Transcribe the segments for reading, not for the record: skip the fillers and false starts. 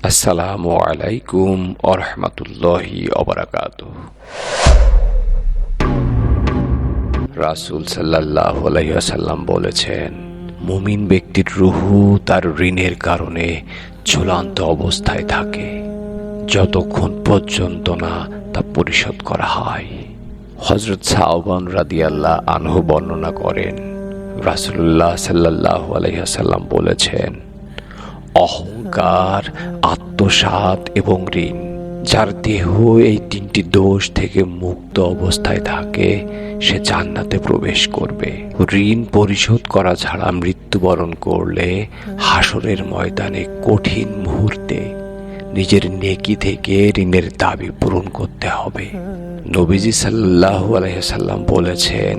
আসসালামু আলাইকুম ওয়া রাহমাতুল্লাহি ওয়া বারাকাতুহু। রাসূল সাল্লাল্লাহু আলাইহি ওয়াসাল্লাম বলেছেন, মুমিন ব্যক্তির রূহু তার ঋণের কারণে ঝুলন্ত অবস্থায় থাকে যতক্ষণ পর্যন্ত না তা পরিশোধ করা হয়। হযরত সাওবান রাদিয়াল্লাহু আনহু বর্ণনা করেন, রাসূলুল্লাহ সাল্লাল্লাহু আলাইহি ওয়াসাল্লাম বলেছেন, অহংকার, আত্মসাৎ এবং ঋণ, যার দেহ এই তিনটি দোষ থেকে মুক্ত অবস্থায় থাকে সে জান্নাতে প্রবেশ করবে। ঋণ পরিশোধ করা ছাড়া মৃত্যুবরণ করলে হাসরের ময়দানে কঠিন মুহূর্তে নিজের নেকি থেকে ঋণের দাবি পূরণ করতে হবে। নবীজি সাল্লাল্লাহু আলাইহি ওয়াসাল্লাম বলেছেন,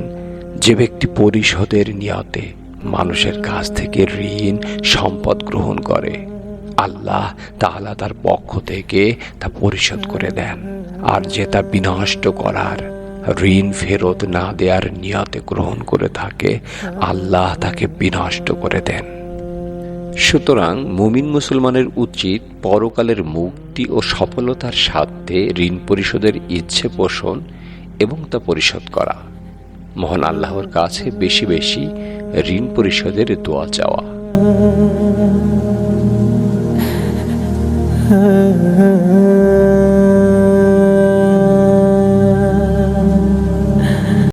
যে ব্যক্তি পরিশোধের নিয়তে মানুষের কাছ থেকে ঋণ সম্পদ গ্রহণ করে, আল্লাহ তাআলা তার পক্ষ থেকে তা পরিশোধ করে দেন। আর যে তা বিনষ্ট করার, ঋণ ফেরত না দেওয়ার নিয়তে গ্রহণ করে থাকে, আল্লাহ তাকে বিনষ্ট করে দেন। সুতরাং মুমিন মুসলমানের উচিত পরকালের মুক্তি ও সফলতার স্বার্থে ঋণ পরিশোধের ইচ্ছে পোষণ এবং তা পরিশোধ করা। মহান আল্লাহর কাছে বেশি বেশি ঋণ পরিশোধের দোয়া চাওয়া।